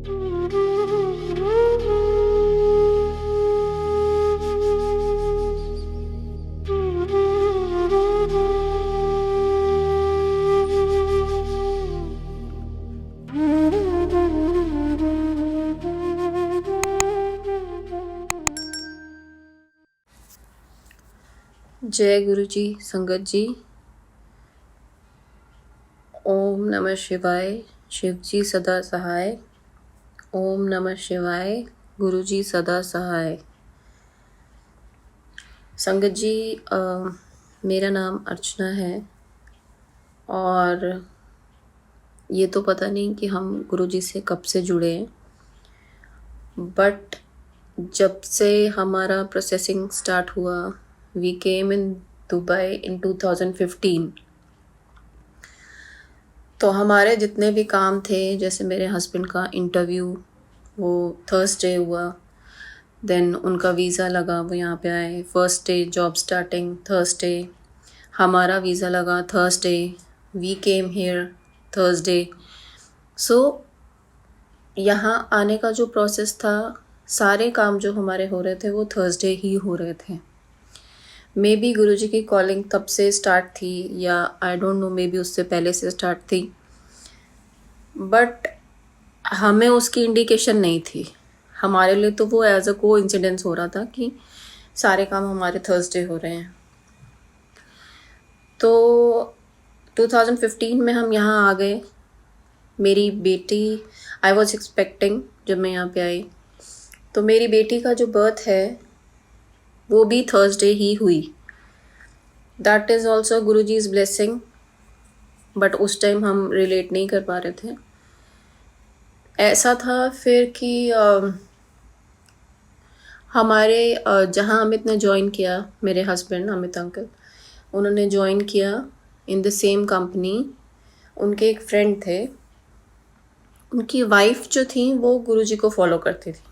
जय गुरु जी, संगत जी। ओम नमः शिवाय। शिव जी सदा सहाय। ओम नमः शिवाय। गुरु जी सदा सहाय। संगत जी, मेरा नाम अर्चना है और ये तो पता नहीं कि हम गुरु जी से कब से जुड़े हैं, बट जब से हमारा प्रोसेसिंग स्टार्ट हुआ, वी केम इन दुबई इन 2015। तो हमारे जितने भी काम थे, जैसे मेरे हस्बैंड का इंटरव्यू वो थर्सडे हुआ, देन उनका वीज़ा लगा, वो यहाँ पे आए, first day job starting Thursday, हमारा वीज़ा लगा Thursday, we came here Thursday. So यहाँ आने का जो प्रोसेस था, सारे काम जो हमारे हो रहे थे वो थर्सडे ही हो रहे थे। मे बी गुरु जी की कॉलिंग तब से स्टार्ट थी या आई डोंट नो, मे बी उससे पहले से स्टार्ट थी, बट हमें उसकी इंडिकेशन नहीं थी। हमारे लिए तो वो एज अ को इंसिडेंस हो रहा था कि सारे काम हमारे थर्सडे हो रहे हैं। तो 2015 में हम यहाँ आ गए। मेरी बेटी, आई वॉज एक्सपेक्टिंग जब मैं यहाँ पे आई, तो मेरी बेटी का जो बर्थ है वो भी थर्सडे ही हुई। That is also Guru ji is blessing, but उस टाइम हम रिलेट नहीं कर पा रहे थे। ऐसा था फिर कि हमारे जहाँ अमित ने ज्वाइन किया, मेरे हस्बैंड अमित अंकल, उन्होंने ज्वाइन किया इन द सेम कंपनी। उनके एक फ्रेंड थे, उनकी वाइफ जो थी वो गुरुजी को फॉलो करती थी,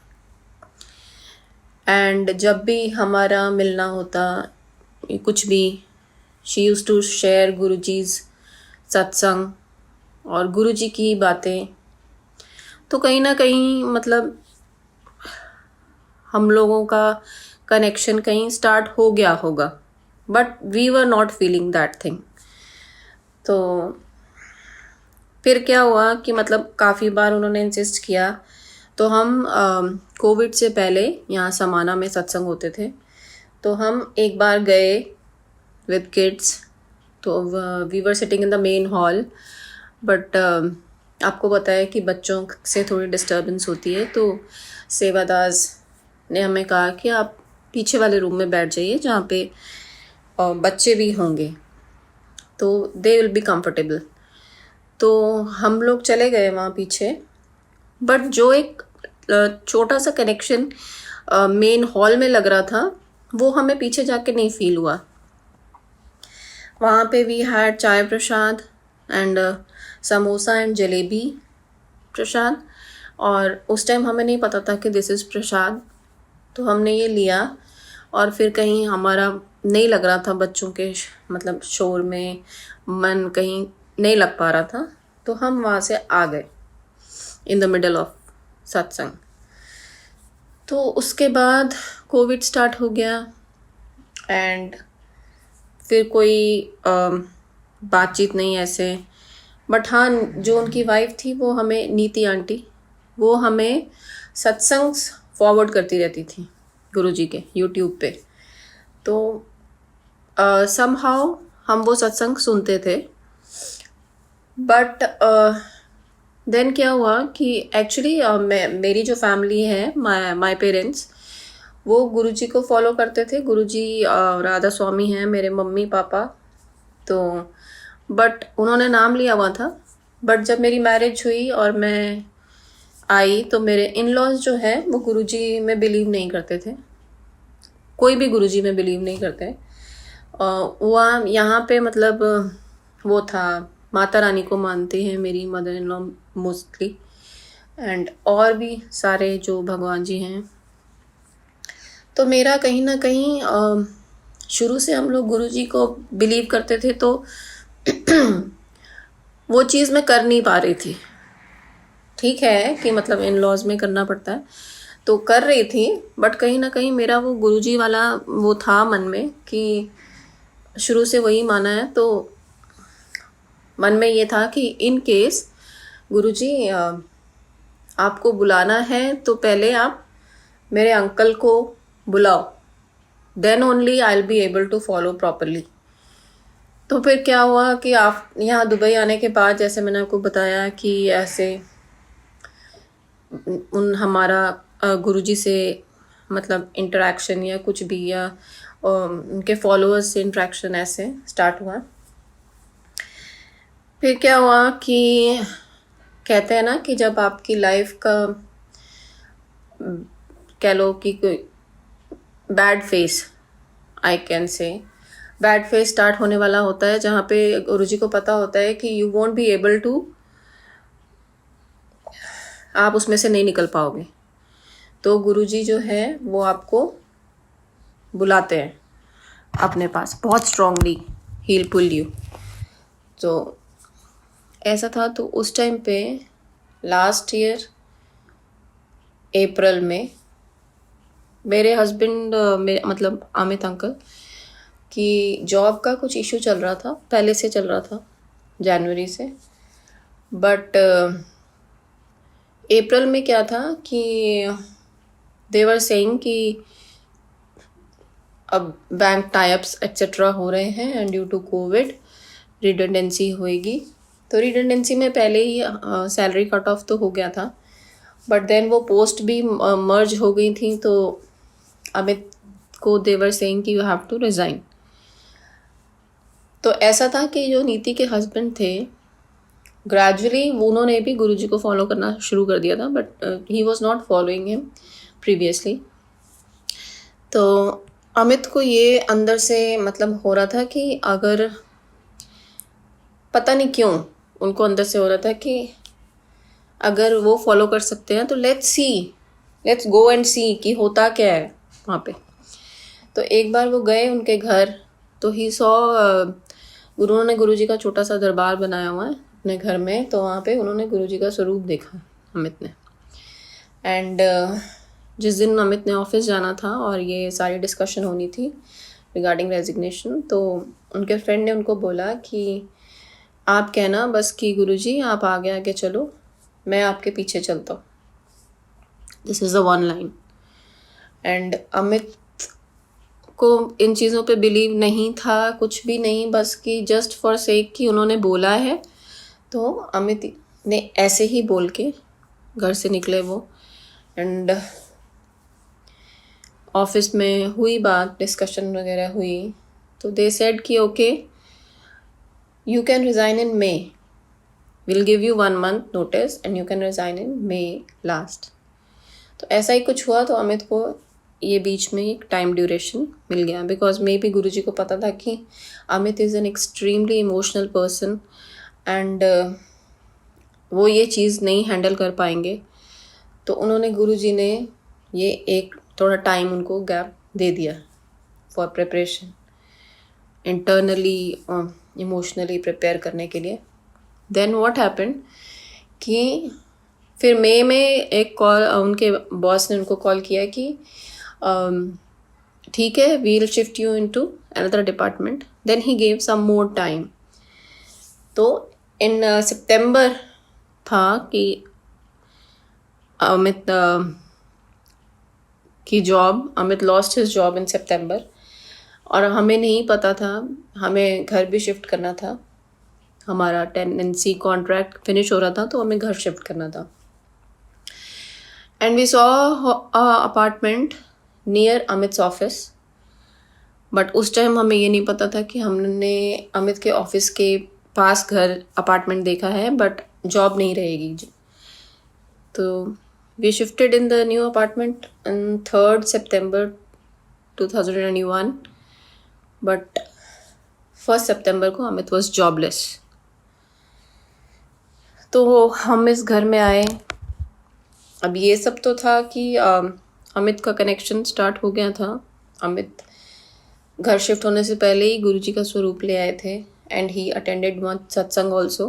एंड जब भी हमारा मिलना होता कुछ भी, शी यूज टू शेयर गुरुजी's सत्संग और गुरुजी की बातें। तो कहीं ना कहीं मतलब हम लोगों का कनेक्शन कहीं स्टार्ट हो गया होगा, but we were not feeling that thing. तो फिर क्या हुआ कि मतलब काफ़ी बार उन्होंने इंसिस्ट किया, तो हम कोविड से पहले यहाँ समाना में सत्संग होते थे, तो हम एक बार गए विद किड्स। तो we were sitting in the main hall, but आपको पता है कि बच्चों से थोड़ी डिस्टर्बेंस होती है, तो सेवादास ने हमें कहा कि आप पीछे वाले रूम में बैठ जाइए जहाँ पे बच्चे भी होंगे, तो दे विल बी कंफर्टेबल। तो हम लोग चले गए वहाँ पीछे, बट जो एक छोटा सा कनेक्शन मेन हॉल में लग रहा था वो हमें पीछे जाके नहीं फील हुआ। वहाँ पे वी हैड चाय प्रसाद एंड समोसा एंड जलेबी प्रसाद, और उस टाइम हमें नहीं पता था कि दिस इज़ प्रसाद, तो हमने ये लिया। और फिर कहीं हमारा नहीं लग रहा था, बच्चों के मतलब शोर में मन कहीं नहीं लग पा रहा था, तो हम वहाँ से आ गए इन द मिडल ऑफ सत्संग। तो उसके बाद कोविड स्टार्ट हो गया एंड फिर कोई बातचीत नहीं ऐसे, बट हाँ, जो उनकी वाइफ थी वो हमें, नीति आंटी, वो हमें सत्संग फॉरवर्ड करती रहती थी गुरुजी के यूट्यूब पे। तो समहाउ हम वो सत्संग सुनते थे, बट देन क्या हुआ कि एक्चुअली मेरी जो फैमिली है, माय पेरेंट्स, वो गुरुजी को फॉलो करते थे। गुरुजी राधा स्वामी हैं मेरे मम्मी पापा, तो बट उन्होंने नाम लिया हुआ था। बट जब मेरी मैरिज हुई और मैं आई, तो मेरे इन लॉज जो है वो गुरुजी में बिलीव नहीं करते थे, कोई भी गुरुजी में बिलीव नहीं करते। वहाँ यहाँ पे मतलब वो था, माता रानी को मानते हैं मेरी mother in law mostly, and और भी सारे जो भगवान जी हैं। तो मेरा कहीं ना कहीं शुरू से हम लोग गुरुजी को बिलीव करते थे, तो वो चीज़ मैं कर नहीं पा रही थी। ठीक है कि मतलब इन लॉज में करना पड़ता है, तो कर रही थी, बट कहीं ना कहीं मेरा वो गुरुजी वाला वो था मन में कि शुरू से वही माना है, तो मन में ये था कि इन केस गुरुजी आपको बुलाना है तो पहले आप मेरे अंकल को बुलाओ, then only I will be able to follow properly. तो फिर क्या हुआ कि आप यहाँ दुबई आने के बाद, जैसे मैंने आपको बताया कि ऐसे उन हमारा गुरुजी से मतलब इंटरेक्शन या कुछ भी, या उनके फॉलोअर्स से इंटरेक्शन ऐसे स्टार्ट हुआ। फिर क्या हुआ कि कहते हैं ना कि जब आपकी लाइफ का कह लो कि कोई bad face, I can say bad face start होने वाला होता है, जहाँ पे गुरुजी को पता होता है कि you won't be able to, आप उसमें से नहीं निकल पाओगे, तो गुरुजी जो है वो आपको बुलाते हैं अपने पास बहुत strongly, he will pull you. तो ऐसा था। तो उस टाइम पे लास्ट ईयर अप्रैल में मेरे हस्बैंड मतलब अमित अंकल की जॉब का कुछ इशू चल रहा था, पहले से चल रहा था जनवरी से, बट अप्रैल में क्या था कि देवर सेइंग कि अब बैंक टाइप्स एक्सेट्रा हो रहे हैं and due to Covid redundancy होएगी। तो रिडंडेंसी में पहले ही सैलरी कट ऑफ तो हो गया था, बट देन वो पोस्ट भी मर्ज हो गई थी, तो अमित को देवर सेइंग कि यू हैव टू रिज़ाइन। तो ऐसा था कि जो नीति के हस्बैंड थे ग्रेजुअली उन्होंने भी गुरुजी को फॉलो करना शुरू कर दिया था, but he was not following him previously. तो अमित को ये अंदर से मतलब हो रहा था कि अगर पता नहीं क्यों उनको अंदर से हो रहा था कि अगर वो फॉलो कर सकते हैं तो लेट्स गो एंड सी कि होता क्या है वहाँ पे। तो एक बार वो गए उनके घर, तो ही सॉ उन्होंने गुरुजी का छोटा सा दरबार बनाया हुआ है अपने घर में, तो वहाँ पे उन्होंने गुरुजी का स्वरूप देखा अमित ने। एंड जिस दिन अमित ने ऑफिस जाना था और ये सारी डिस्कशन होनी थी रिगार्डिंग रेजिग्नेशन, तो उनके फ्रेंड ने उनको बोला कि आप कहना बस कि गुरुजी आप आगे आगे चलो, मैं आपके पीछे चलता हूँ, this is the one line. And Amit को इन चीज़ों पे बिलीव नहीं था, कुछ भी नहीं, बस कि जस्ट फॉर सेक कि उन्होंने बोला है, तो अमित ने ऐसे ही बोल के घर से निकले वो। एंड ऑफिस में हुई बात, डिस्कशन वगैरह हुई, तो दे सेड कि okay you can resign in may, will give you 1 month notice and you can resign in may last. तो ऐसा ही कुछ हुआ। तो अमित को ये बीच में एक टाइम ड्यूरेशन मिल गया, बिकॉज मे बी गुरुजी को पता था कि Amit is an extremely emotional person and वो ये चीज़ नहीं हैंडल कर पाएंगे। तो उन्होंने गुरुजी ने ये एक थोड़ा टाइम उनको गैप दे दिया for preparation, internally emotionally prepare करने के लिए। देन व्हाट हैपेंड कि फिर मई में एक कॉल उनके बॉस ने उनको कॉल किया कि ठीक है we will shift you into another department. Then he gave some more time. तो इन सितंबर था कि अमित की job, Amit lost his job in सितंबर, और हमें नहीं पता था, हमें घर भी शिफ्ट करना था, हमारा टेनेंसी कॉन्ट्रैक्ट फिनिश हो रहा था, तो हमें घर शिफ्ट करना था। And we saw apartment near Amit's office, but उस टाइम हमें ये नहीं पता था कि हमने अमित के ऑफिस के पास घर अपार्टमेंट देखा है, बट जॉब नहीं रहेगी। तो we shifted in the new apartment on 3rd September 2021, but 1st September को अमित वॉज जॉबलेस। तो हम इस घर में आए। अब ये सब तो था कि अमित का कनेक्शन स्टार्ट हो गया था। अमित घर शिफ्ट होने से पहले ही गुरुजी का स्वरूप ले आए थे, एंड ही अटेंडेड वन सत्संग ऑल्सो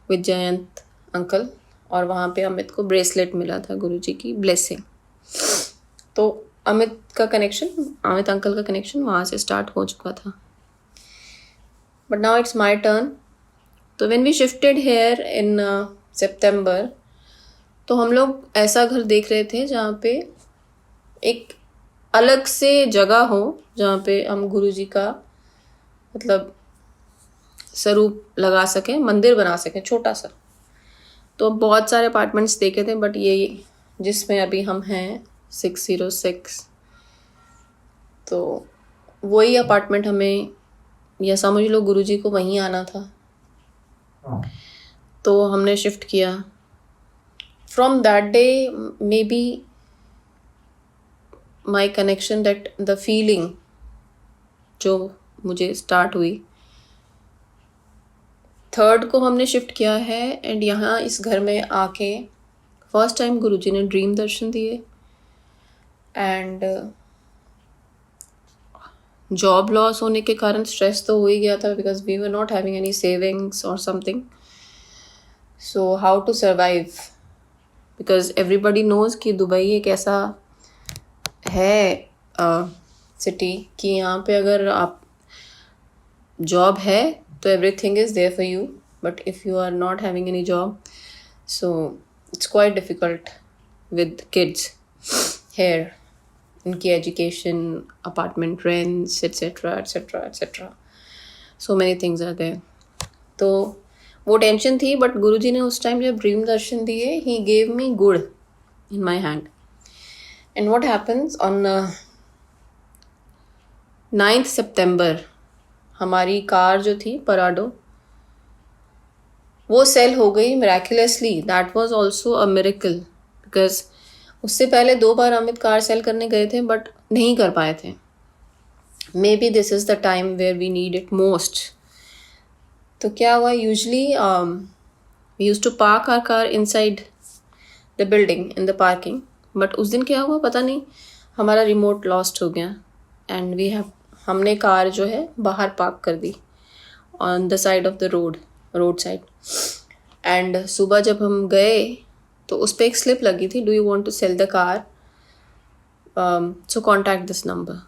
विद जयंत अंकल और वहाँ पे अमित को ब्रेसलेट मिला था गुरुजी की ब्लेसिंग। तो अमित अंकल का कनेक्शन वहाँ से स्टार्ट हो चुका था। But now it's my turn. तो when we shifted here in सितंबर, तो हम लोग ऐसा घर देख रहे थे जहाँ पे एक अलग से जगह हो, जहाँ पे हम गुरुजी का मतलब स्वरूप लगा सकें, मंदिर बना सकें छोटा सा। तो बहुत सारे अपार्टमेंट्स देखे थे, बट ये जिसमें अभी हम हैं 606, तो वही अपार्टमेंट हमें, या समझ लो गुरुजी को वहीं आना था, तो हमने शिफ्ट किया। From that day may be my connection, that the feeling जो मुझे स्टार्ट हुई, 3rd को हमने शिफ्ट किया है। एंड यहाँ इस घर में आके फर्स्ट टाइम गुरुजी ने ड्रीम दर्शन दिए। एंड जॉब लॉस होने के कारण स्ट्रेस तो हो ही गया था, because we were not having any savings और something. So how to survive, because everybody knows कि दुबई एक ऐसा है सिटी कि यहाँ पे अगर आप जॉब है तो everything is there for you, but if you are not having any job, so it's quite difficult with kids here, उनकी education, apartment rents, etcetera etcetera etcetera, so many things are there. तो वो tension थी, but गुरुजी ने उस time जब dream दर्शन दिए, ही gave me गुड़ in my hand. And what happens on 9th सितंबर, हमारी कार जो थी पराडो, वो सेल हो गई miraculously. That was also a miracle, because उससे पहले 2 बार अमित कार सेल करने गए थे, बट नहीं कर पाए थे। Maybe this is the time where we need it most. तो क्या हुआ, usually we use to park our car inside the building in the parking, but उस दिन क्या हुआ पता नहीं, हमारा रिमोट लॉस्ट हो गया। एंड हमने कार जो है बाहर पार्क कर दी on the side of the road side. And सुबह जब हम गए तो उस पर एक स्लिप लगी थी, do you want to sell the car, so contact this number.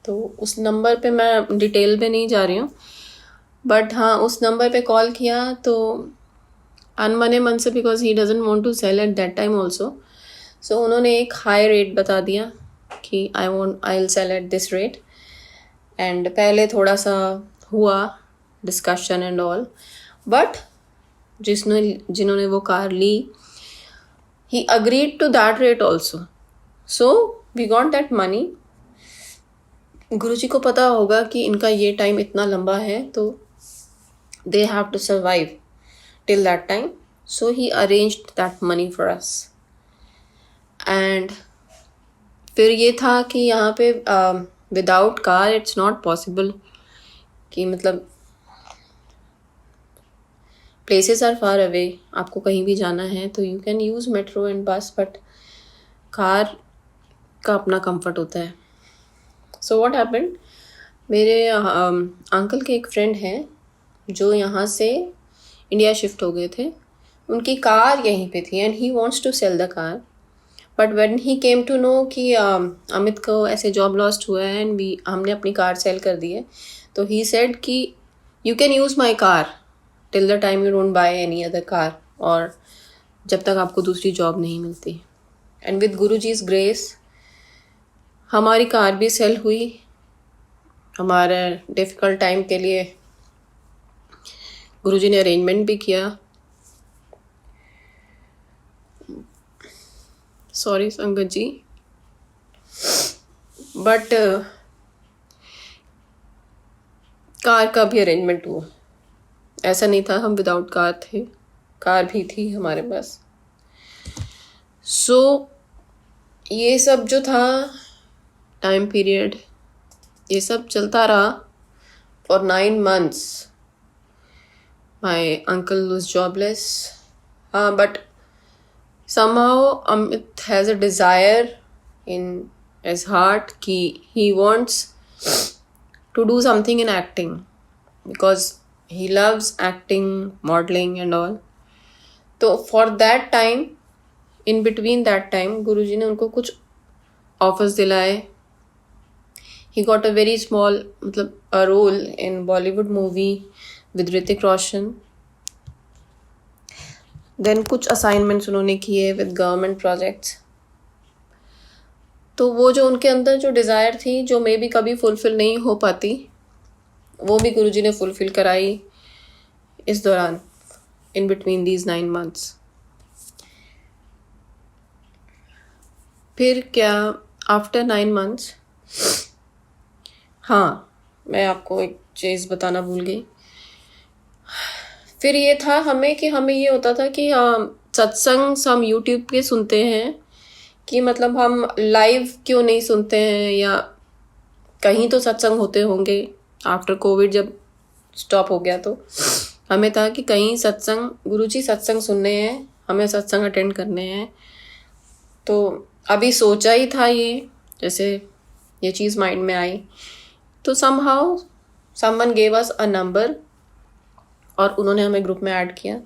तो उस नंबर पे मैं डिटेल में नहीं जा रही हूँ, बट हाँ उस नंबर पे कॉल किया तो अनमने मन से, because he doesn't want to sell at that time also, so उन्होंने एक हाई रेट बता दिया कि I will sell at this rate. And पहले थोड़ा सा हुआ डिस्कशन एंड ऑल, बट जिन्होंने वो कार ली, he agreed to that rate also, so we got that money। गुरुजी को पता होगा कि इनका ये टाइम इतना लंबा है, तो they have to survive till that time, so he arranged that money for us। and फिर ये था कि यहाँ पे without car it's not possible, कि मतलब प्लेसेस आर फार अवे, आपको कहीं भी जाना है तो you can use metro and बस, बट कार का अपना कंफर्ट होता है। सो व्हाट हैपेंड, मेरे अंकल के एक फ्रेंड हैं जो यहाँ से इंडिया शिफ्ट हो गए थे, उनकी कार यहीं पे थी, and he wants to sell the car. But when he came to know कि अमित को ऐसे जॉब लॉस्ट हुआ है एंड हमने अपनी कार सेल कर दी है, तो ही सेड कि you can use my car till the time you don't by any other car, और जब तक आपको दूसरी जॉब नहीं मिलती। एंड विद गुरुजी's ग्रेस हमारी कार भी सेल हुई। हमारे डिफ़िकल्ट टाइम के लिए गुरुजी ने अरेंजमेंट भी किया। सॉरी संगत जी, बट कार का भी अरेंजमेंट हुआ। ऐसा नहीं था हम विदाउट कार थे, कार भी थी हमारे पास। सो ये सब जो था टाइम पीरियड, ये सब चलता रहा for 9 months। My uncle was jobless, but somehow Amit has a desire in his heart कि he wants to do something in acting, because he loves acting, modeling and all। तो for that time, in between that time, Guruji ने उनको कुछ offers दिलाए. He got a very small, मतलब a role in Bollywood movie with Hrithik Roshan. Then कुछ assignments उन्होंने किए with government projects. तो वो जो उनके अंदर जो डिज़ायर थी, जो मे बी कभी फुलफिल नहीं हो पाती, वो भी गुरुजी ने फुलफिल कराई इस दौरान, इन बिटवीन दीज 9 months. फिर क्या, आफ्टर 9 months, हाँ, मैं आपको एक चीज़ बताना भूल गई. फिर ये था हमें कि हमें ये होता था कि सत्संग हम यूट्यूब पे सुनते हैं, कि मतलब हम लाइव क्यों नहीं सुनते हैं, या कहीं तो सत्संग होते होंगे. आफ्टर कोविड जब स्टॉप हो गया तो हमें था कि कहीं सत्संग, गुरुजी सत्संग सुनने हैं, हमें सत्संग अटेंड करने हैं. तो अभी सोचा ही था ये, जैसे ये चीज़ माइंड में आई, तो somehow someone gave us a number और उन्होंने हमें ग्रुप में ऐड किया.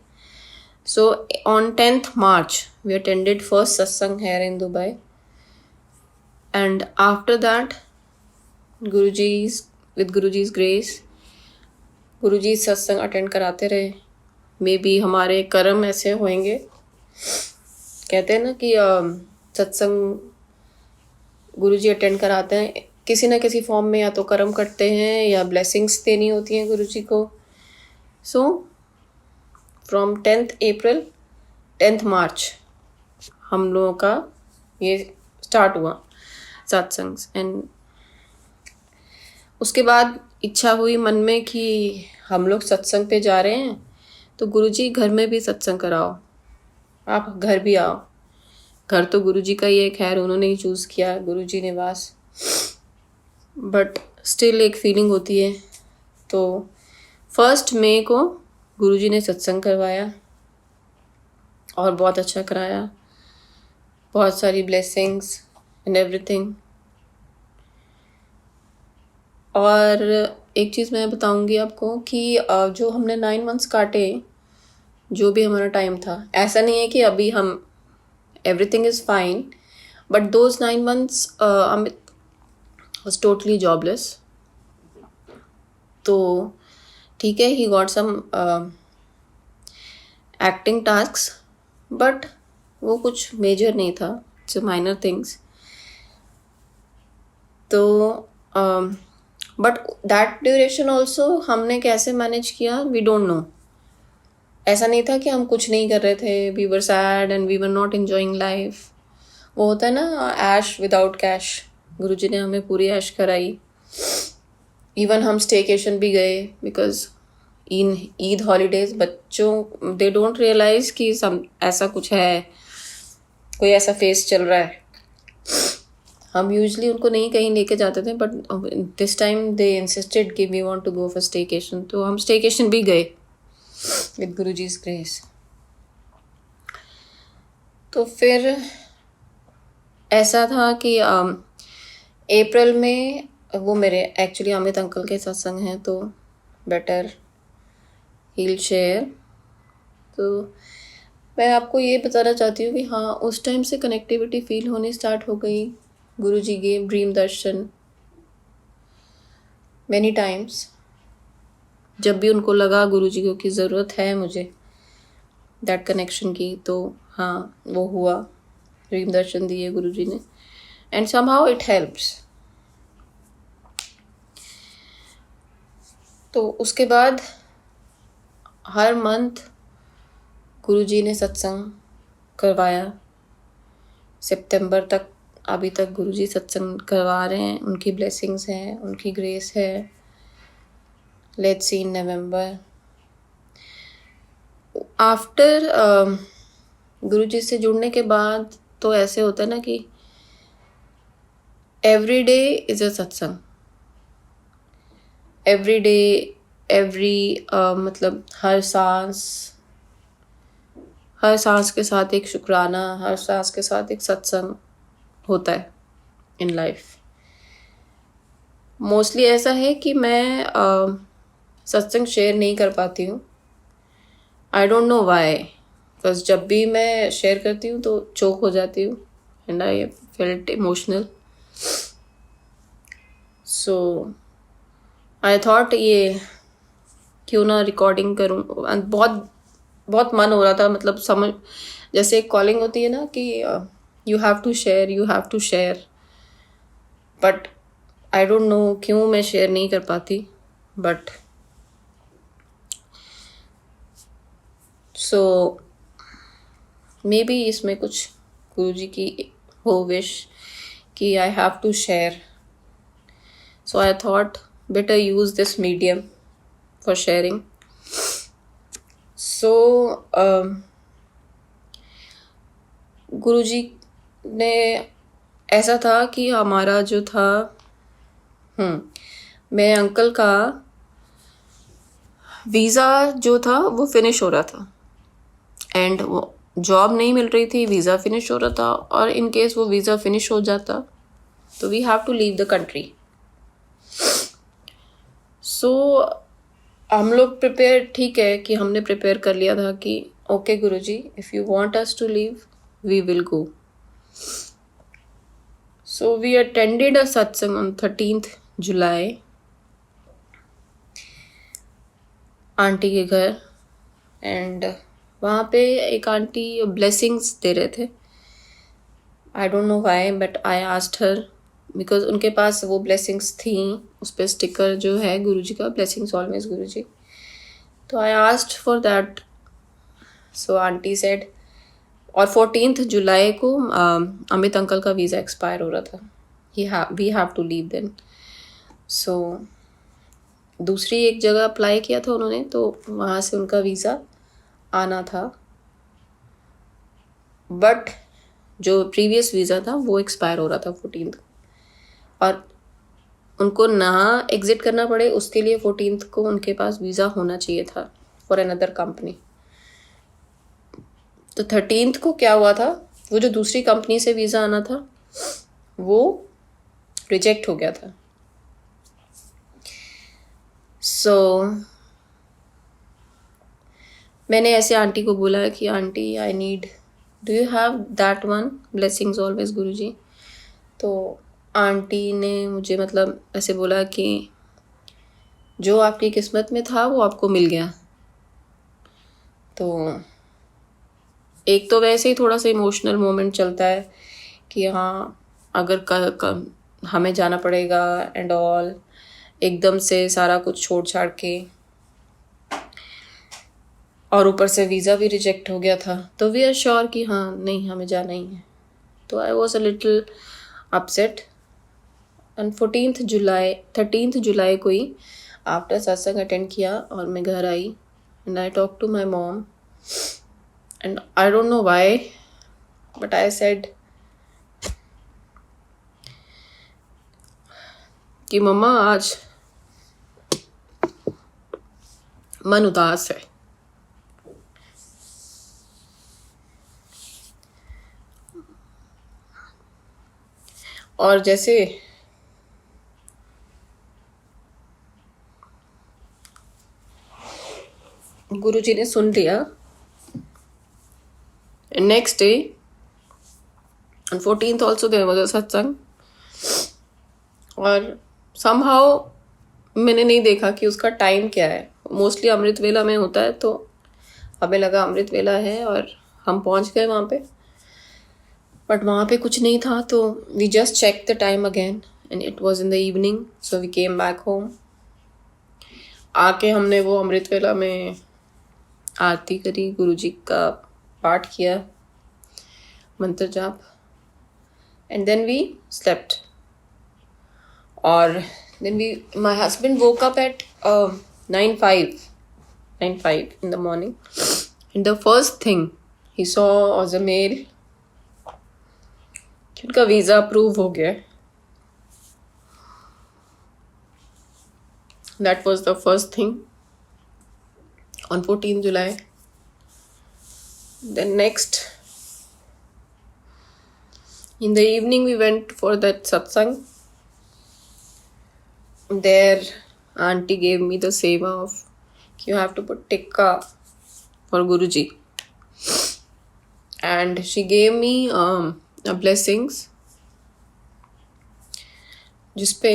So on 10th March we attended first satsang here in Dubai, and after that with Guruji's grace, गुरुजी सत्संग अटेंड कराते रहे. मे बी हमारे कर्म ऐसे होंगे, कहते हैं ना कि सत्संग गुरुजी अटेंड कराते हैं किसी ना किसी फॉर्म में, या तो कर्म करते हैं या ब्लेसिंग्स देनी होती हैं गुरुजी को. So from 10th April 10th March हम लोगों का ये स्टार्ट हुआ सत्संग. एंड उसके बाद इच्छा हुई मन में कि हम लोग सत्संग पे जा रहे हैं, तो गुरुजी घर में भी सत्संग कराओ, आप घर भी आओ. घर तो गुरुजी का ही है, खैर उन्होंने ही चूज़ किया, गुरुजी निवास, बट स्टिल एक फीलिंग होती है. तो 1 मई को गुरुजी ने सत्संग करवाया और बहुत अच्छा कराया, बहुत सारी ब्लेसिंग्स एंड एवरीथिंग. और एक चीज़ मैं बताऊंगी आपको कि जो हमने 9 months काटे, जो भी हमारा टाइम था, ऐसा नहीं है कि अभी हम everything is fine, but those 9 months Amit was totally jobless. तो ठीक है, he got some acting tasks, but वो कुछ मेजर नहीं था, इट्स माइनर थिंग्स. तो बट दैट ड्यूरेशन ऑल्सो हमने कैसे मैनेज किया, वी डोंट नो. ऐसा नहीं था कि हम कुछ नहीं कर रहे थे, we were sad and we were not enjoying life. वो होता है ना, ऐश विदाउट कैश. गुरुजी ने हमें पूरी ऐश कराई. इवन हम स्टेकेशन भी गए, बिकॉज इन ईद हॉलीडेज बच्चों दे डोंट रियलाइज कि ऐसा कुछ है, कोई ऐसा फेस चल रहा है. हम यूजली उनको नहीं कहीं लेके जाते थे, but this time they insisted कि we want to go for staycation. तो हम स्टेकेशन भी गए विद गुरुजी's ग्रेस. तो फिर ऐसा था कि अप्रैल में, वो मेरे एक्चुअली अमित अंकल के सत्संग हैं, तो बेटर हील शेयर. तो मैं आपको ये बताना चाहती हूँ कि हाँ, उस टाइम से कनेक्टिविटी फील होनी स्टार्ट हो गई. गुरुजी गेव ड्रीम दर्शन मैनी टाइम्स. जब भी उनको लगा गुरुजी को कि ज़रूरत है मुझे दैट कनेक्शन की, तो हाँ, वो हुआ. ड्रीम दर्शन दिए गुरुजी ने, एंड समहाउ इट हेल्प्स. तो उसके बाद हर मंथ गुरुजी ने सत्संग करवाया. सितंबर तक, अभी तक गुरुजी सत्संग करवा रहे हैं. उनकी ब्लेसिंग्स हैं, उनकी ग्रेस है. Let's see in November. After गुरुजी से जुड़ने के बाद तो ऐसे होता है ना कि एवरी डे इज़ अ सत्संग. एवरी डे, एवरी मतलब हर सांस के साथ एक शुक्राना, हर सांस के साथ एक सत्संग होता है इन लाइफ. मोस्टली ऐसा है कि मैं सत्संग शेयर नहीं कर पाती हूँ. आई डोंट नो वाई. बस जब भी मैं शेयर करती हूँ तो चोक हो जाती हूँ and I felt emotional. So I thought ये क्यों ना रिकॉर्डिंग करूँ. बहुत बहुत मन हो रहा था, मतलब समझ जैसे एक कॉलिंग होती है ना कि you have to share, you have to share, but I don't know क्यों मैं शेयर नहीं कर पाती. बट सो मे बी इसमें कुछ गुरुजी की हो विश कि I have to share. So I thought better use this medium for sharing. So Guruji ने ऐसा था कि हमारा जो था मेरे अंकल का वीज़ा जो था वो फिनिश हो रहा था एंड वो जॉब नहीं मिल रही थी, वीज़ा फिनिश हो रहा था, और इन केस वो वीज़ा फिनिश हो जाता तो we have to leave the country. So हम लोग प्रिपेयर, ठीक है कि हमने प्रिपेयर कर लिया था कि okay Guruji, if you want us to leave we will go. So we attended a satsang on 13th July aunty के घर एंड वहाँ पे एक आंटी ब्लेसिंग्स दे रहे थे. आई don't know why but I asked her because उनके पास वो ब्लेसिंग्स थी, उस पर स्टिकर जो है गुरुजी का, ब्लेसिंग्स ऑलवेज गुरुजी. तो I asked for that. So aunty said, और 14th जुलाई को अमित अंकल का वीज़ा एक्सपायर हो रहा था, we have to leave then. So दूसरी एक जगह अप्लाई किया था उन्होंने, तो वहाँ से उनका वीज़ा आना था, बट जो प्रीवियस वीज़ा था वो एक्सपायर हो रहा था 14th, और उनको ना एग्ज़िट करना पड़े उसके लिए 14th को उनके पास वीज़ा होना चाहिए था फॉर अनदर कंपनी. तो 13th को क्या हुआ था, वो जो दूसरी कंपनी से वीज़ा आना था वो रिजेक्ट हो गया था. सो मैंने ऐसे आंटी को बोला कि aunty I need, do you have that one, blessings always Guruji. तो आंटी ने मुझे मतलब ऐसे बोला कि जो आपकी किस्मत में था वो आपको मिल गया. तो एक तो वैसे ही थोड़ा सा इमोशनल मोमेंट चलता है कि हाँ अगर हमें जाना पड़ेगा एंड ऑल, एकदम से सारा कुछ छोड़ छाड़ के, और ऊपर से वीज़ा भी रिजेक्ट हो गया था, तो वी आर श्योर कि हाँ नहीं हमें जाना ही है. तो I was a little upset. And 13th जुलाई को ही आफ्टर सत्संग अटेंड किया और मैं घर आई and I talk to my mom and I don't know why but I said कि मम्मा आज मन उदास है. और जैसे गुरुजी ने सुन लिया, next day on 14th also there was a satsang, और somehow मैंने नहीं देखा कि उसका टाइम क्या है. मोस्टली अमृत वेला में होता है, तो हमें लगा अमृत वेला है और हम पहुंच गए वहाँ पे, बट वहाँ पे कुछ नहीं था. तो we just check the time again and it was in the evening. So we came back home. आके हमने वो अमृत वेला में आरती करी, गुरुजी का पाठ किया, मंत्र जाप, एंड देन वी स्लेप्ट. और then my husband woke up at 9:05 in the morning, and the first thing he saw was a mail कि उनका वीज़ा अप्रूव हो गया. That was the first thing on 14th July. Then next, in the evening we went for that satsang. There auntie gave me the seva of you have to put tikka for Guruji. and she gave me a blessings जिसपे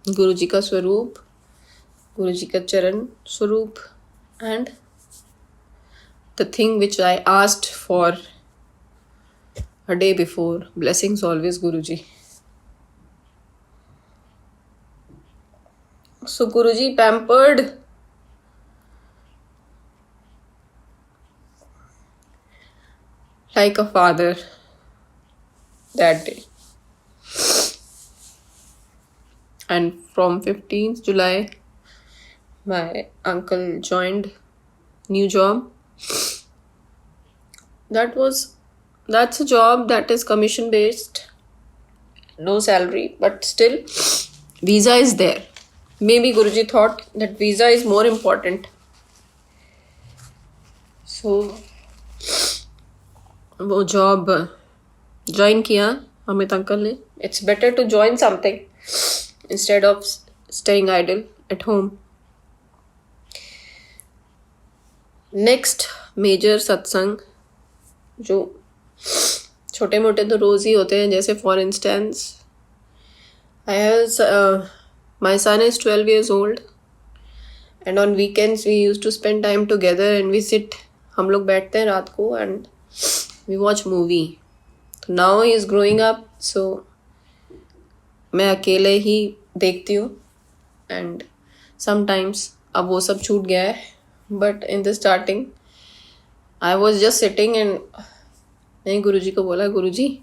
गुरु जी का स्वरूप, गुरु जी का चरण स्वरूप, and the thing which I asked for a day before. Blessings always, Guruji. So Guruji pampered like a father that day. And from 15th July, my uncle joined new job. That's a job that is commission based, no salary, but still visa is there. Maybe Guruji thought that visa is more important. So वो job join किया Amit uncle ने. It's better to join something instead of staying idle at home. Next major satsang, जो छोटे मोटे तो रोज ही होते हैं, जैसे for instance I have my son is 12 years old and on weekends we use to spend time together and we sit. हम लोग बैठते हैं रात को एंड वी वॉच मूवी. तो now he is growing up, so मैं अकेले ही देखती हूँ एंड समटाइम्स अब वो सब छूट गया है. But in the starting I was just sitting and मैंने गुरुजी को बोला, गुरुजी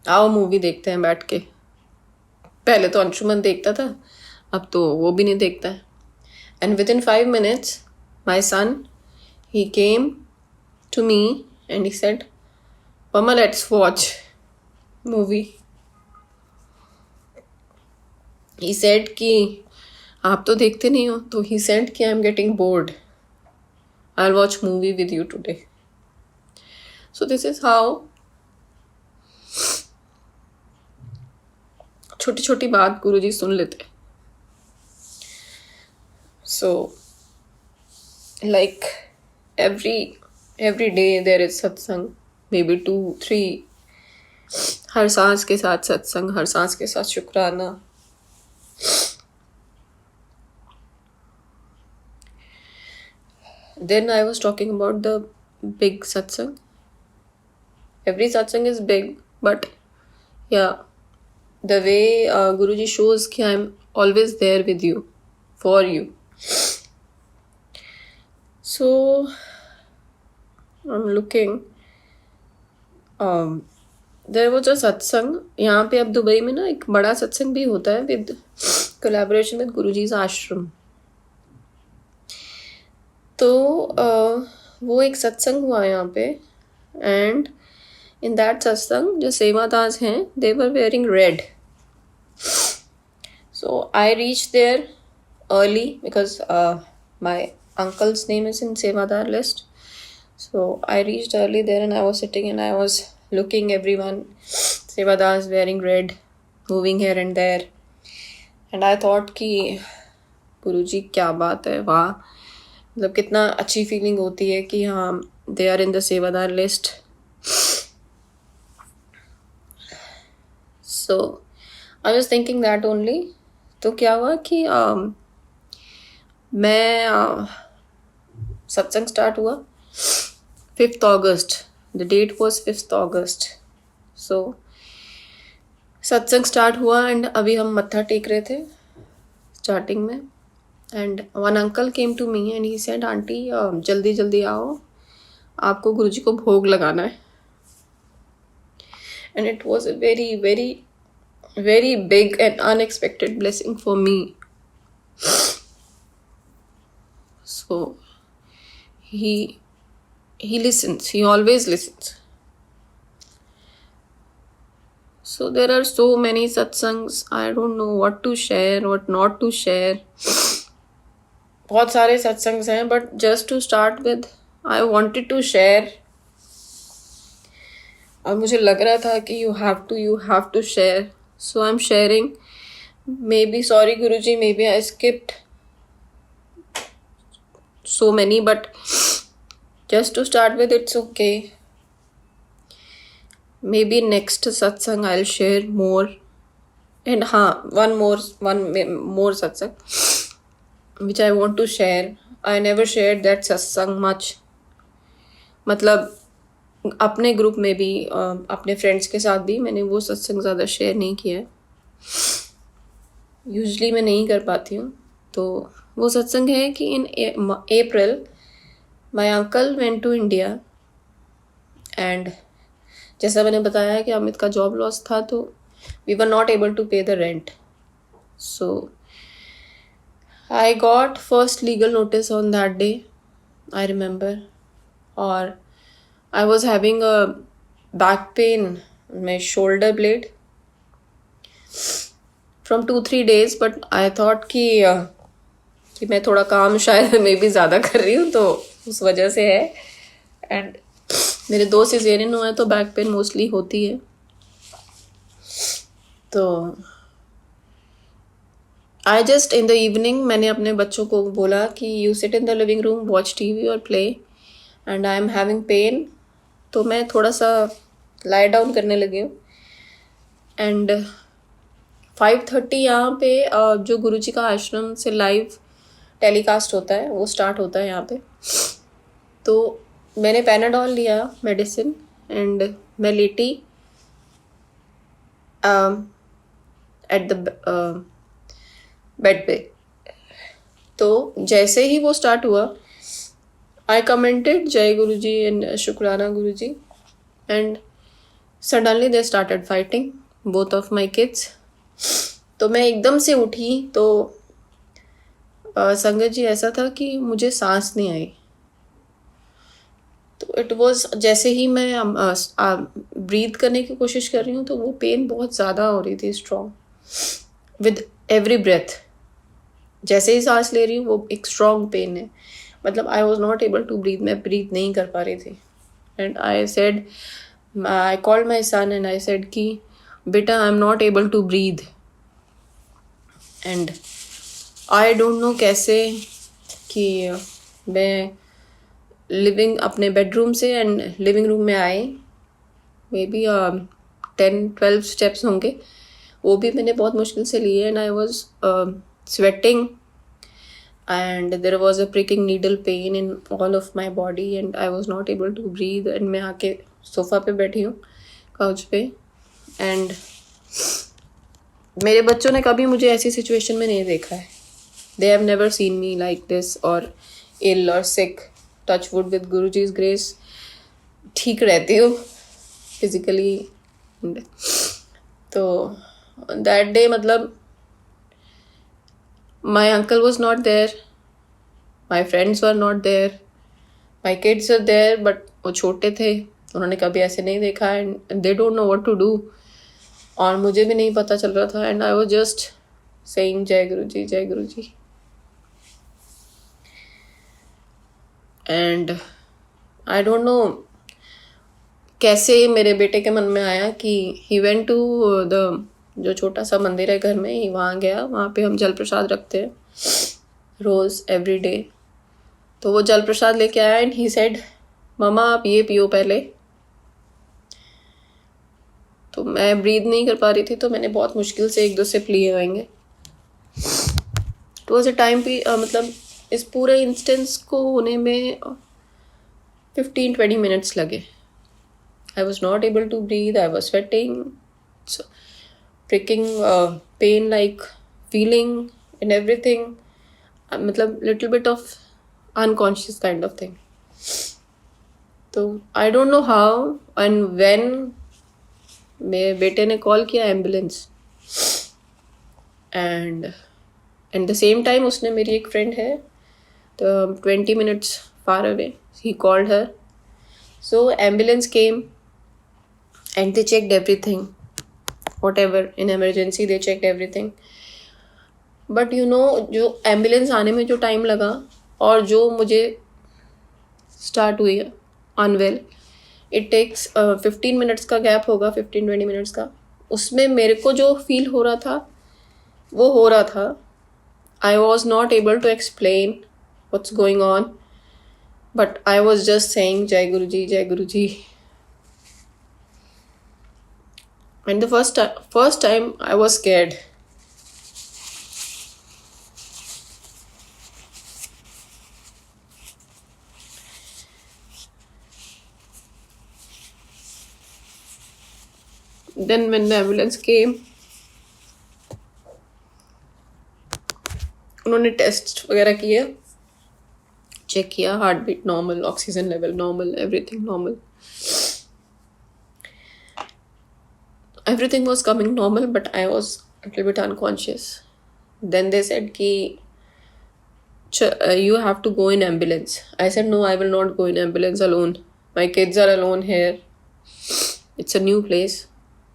आओ मूवी देखते हैं बैठ के. पहले तो अंशुमन देखता था, अब तो वो भी नहीं देखता है. And within 5 minutes my son he came to me and he said, Mama, let's watch movie. He said कि आप तो देखते नहीं हो, तो he said कि I'm getting bored. I'll watch movie with you today. So this is how छोटी छोटी बात गुरुजी सुन लेते. So like every day there is satsang, maybe 2-3. हर सांस के साथ सत्संग, हर सांस के साथ शुक्राना. Then I was talking about the big satsang. Every satsang is big, but yeah, the way Guruji shows कि I'm always there with you, for you. So I'm looking. There was a satsang. यहाँ पे अब Dubai में ना एक बड़ा सत्संग भी होता है with collaboration with गुरुजी's आश्रम. तो वो एक सत्संग हुआ यहाँ पे and in that satsang जो सेवादास हैं they were wearing red. So I reached there early because my uncle's name is in Sevadar list. So I reached early there and I was sitting and I was looking everyone. Sevadas wearing red, moving here and there. And I thought कि गुरुजी क्या बात है, वाह, मतलब कितना अच्छी feeling होती है कि हाँ they are in the Sevadar list. So I was thinking that only. तो क्या हुआ कि मैं सत्संग स्टार्ट हुआ 5th August. The date was 5th August. So satsang start हुआ एंड अभी हम मत्था टेक रहे थे स्टार्टिंग में. And one uncle came to me and he said, aunty जल्दी जल्दी आओ, आपको गुरुजी को भोग लगाना है. And it was a very very very big and unexpected blessing for me. So he listens, he always listens. So there are so many satsangs, I don't know what to share, what not to share. बहुत सारे सत्संग्स हैं, but just to start with I wanted to share. और मुझे लग रहा था कि you have to share. So I'm sharing. Maybe, sorry Guruji, maybe I skipped so many, but Just to start with, it's okay. Maybe next satsang I'll share more. And one more satsang which I want to share. I never shared that satsang much. मतलब अपने group में भी अपने friends के साथ भी मैंने वो सत्संग ज़्यादा शेयर नहीं किया है. यूजली मैं नहीं कर पाती हूँ. तो वो सत्संग है कि in April my uncle went to India and जैसा मैंने बताया कि अमित का जॉब लॉस था तो we were not able to pay the rent. So I got first legal notice on that day, I remember. और I was having a back pain in my shoulder blade from 2-3 days, but I thought कि मैं थोड़ा काम शायद मे भी ज़्यादा कर रही हूँ तो उस वजह से है. एंड मेरे 2 सिजेरियन हुए तो बैक पेन मोस्टली होती है. तो I just in the evening मैंने अपने बच्चों को बोला कि you sit in the living room, watch TV और play, and I am having pain. तो मैं थोड़ा सा लाई डाउन करने लगी हूँ. एंड 5:30 यहाँ पे जो गुरुजी का आश्रम से लाइव टेलीकास्ट होता है वो स्टार्ट होता है यहाँ पे. तो मैंने पैनाडॉल लिया मेडिसिन एंड मैं लेटी एट द बेड पे. तो जैसे ही वो स्टार्ट हुआ I commented Jai Guruji and Shukrana Guruji, and suddenly they started fighting, both of my kids. तो मैं एकदम से उठी तो संगत जी ऐसा था कि मुझे सांस नहीं आई. तो इट वाज जैसे ही मैं ब्रीथ करने की कोशिश कर रही हूँ तो वो पेन बहुत ज़्यादा हो रही थी, स्ट्रॉन्ग विद एवरी ब्रेथ. जैसे ही सांस ले रही हूँ वो एक स्ट्रॉन्ग पेन है. मतलब I was not able to breathe, मैं ब्रीथ नहीं कर पा रही थी. And I called my son and I said कि बेटा I am not able to breathe. And I don't know कैसे कि मैं अपने बेडरूम से एंड लिविंग रूम में आई. मे बी 10-12 स्टेप्स होंगे, वो भी मैंने बहुत मुश्किल से लिए. And I was sweating and there was a pricking needle pain in all of my body and I was not able to breathe. and मैं आके सोफ़ा पे बैठी हूँ, काउच पे. एंड मेरे बच्चों ने कभी मुझे ऐसी सिचुएशन में नहीं देखा है. they have never seen me like this or ill or sick. touch wood, with Guruji's grace ठीक रहती हूँ फिजिकली. तो that day मतलब my uncle was not there, my friends were not there, my kids are there, but वो छोटे थे, उन्होंने कभी ऐसे नहीं देखा and they don't know what to do. और मुझे भी नहीं पता चल रहा था. and I was just saying जय गुरु जी, जय गुरु जी. and I don't know कैसे मेरे बेटे के मन में आया कि he went to the जो छोटा सा मंदिर है घर में ही, वहाँ गया. वहाँ पे हम जल प्रसाद रखते हैं रोज़ एवरी डे. तो वो जल प्रसाद लेके आया एंड ही सेड मम्मा आप ये पियो पहले. तो मैं ब्रीद नहीं कर पा रही थी तो मैंने बहुत मुश्किल से 1-2 सिप लिए होंगे. तो उस टाइम पे मतलब इस पूरे इंस्टेंस को होने में 15-20 मिनट्स लगे. I was not able to breathe, I was sweating, pricking pain, like feeling and everything. मतलब little bit of unconscious kind of thing. तो I don't know how and when मेरे बेटे ने कॉल किया ambulance. And at the same time उसने मेरी एक friend है तो 20 minutes far away, he called her. So ambulance came and they checked everything, whatever in emergency they checked everything. but you know जो एम्बुलेंस आने में जो टाइम लगा और जो मुझे स्टार्ट हुई अनवेल, इट टेक्स 15 मिनट्स का गैप होगा, 15-20 मिनट्स का. उसमें मेरे को जो फील हो रहा था वो हो रहा था. I was not able to explain what's going on. but I was just saying Jai Guruji, Jai Guruji. And the first time I was scared. Then when the ambulance came, उन्होंने test वगैरह किए, check किया, heart beat normal, oxygen level normal, everything normal. Everything was coming normal, but I was a little bit unconscious. Then they said ki you have to go in ambulance. I said no, I will not go in ambulance alone. My kids are alone here. It's a new place.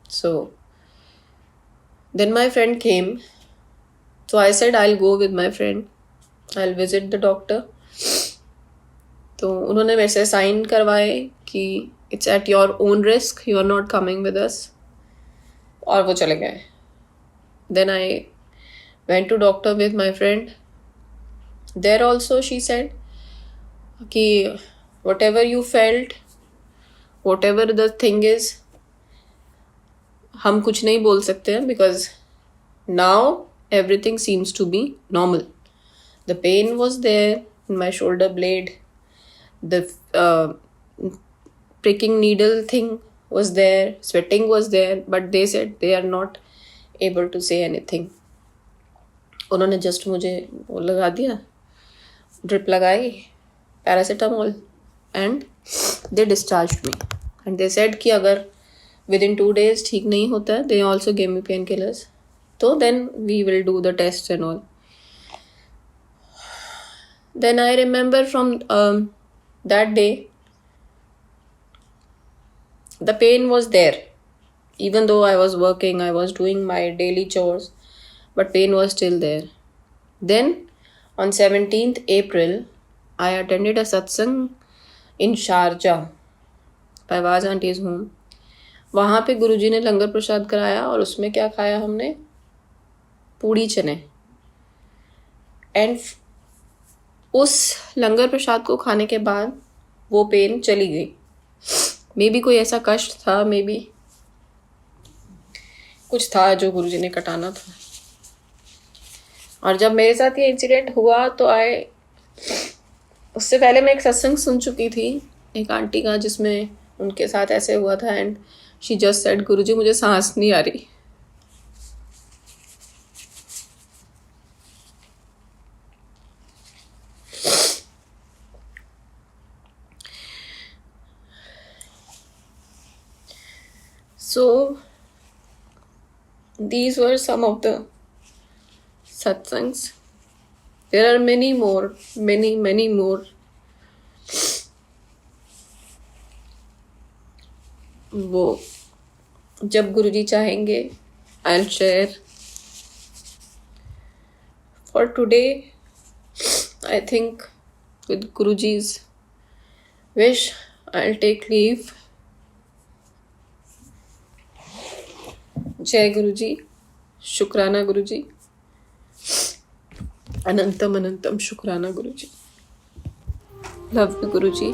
So then my friend came. So I said I'll go with my friend. I'll visit the doctor. तो उन्होंने मेरे से sign करवाए कि it's at your own risk, you are not coming with us. और वो चले गए. Then I went to doctor with my friend. There also she said कि whatever you felt, whatever the thing is, हम कुछ नहीं बोल सकते हैं because now everything seems to be normal. The pain was there in my shoulder blade. The pricking needle thing was there, sweating was there, but they said they are not able to say anything. उन्होंने just मुझे वो लगा दिया, drip लगाई, paracetamol, and they discharged me. And they said कि अगर within 2 days ठीक नहीं होता है, they also gave me painkillers. So then we will do the tests and all. Then I remember from that day, the pain was there. Even though I was working, I was doing my daily chores, but pain was still there. Then on 17th April, I attended a satsang in Sharjah, Fawaz Auntie's home. वहाँ पे गुरुजी ने लंगर प्रसाद कराया और उसमें क्या खाया हमने, पूड़ी चने. एंड उस लंगर प्रसाद को खाने के बाद वो पेन चली गई. मे बी कोई ऐसा कष्ट था, मे बी कुछ था जो गुरुजी ने कटाना था. और जब मेरे साथ ये इंसिडेंट हुआ तो उससे पहले मैं एक सत्संग सुन चुकी थी एक आंटी का, जिसमें उनके साथ ऐसे हुआ था. एंड शी जस्ट सेड गुरुजी मुझे सांस नहीं आ रही. So these were some of the satsangs. There are many more, many more. वो जब गुरुजी चाहेंगे I'll share. For today, I think with Guruji's wish, I'll take leave. जय गुरुजी, शुक्राना गुरुजी, अनंतम अनंतम शुक्राना गुरुजी. Love you Guruji.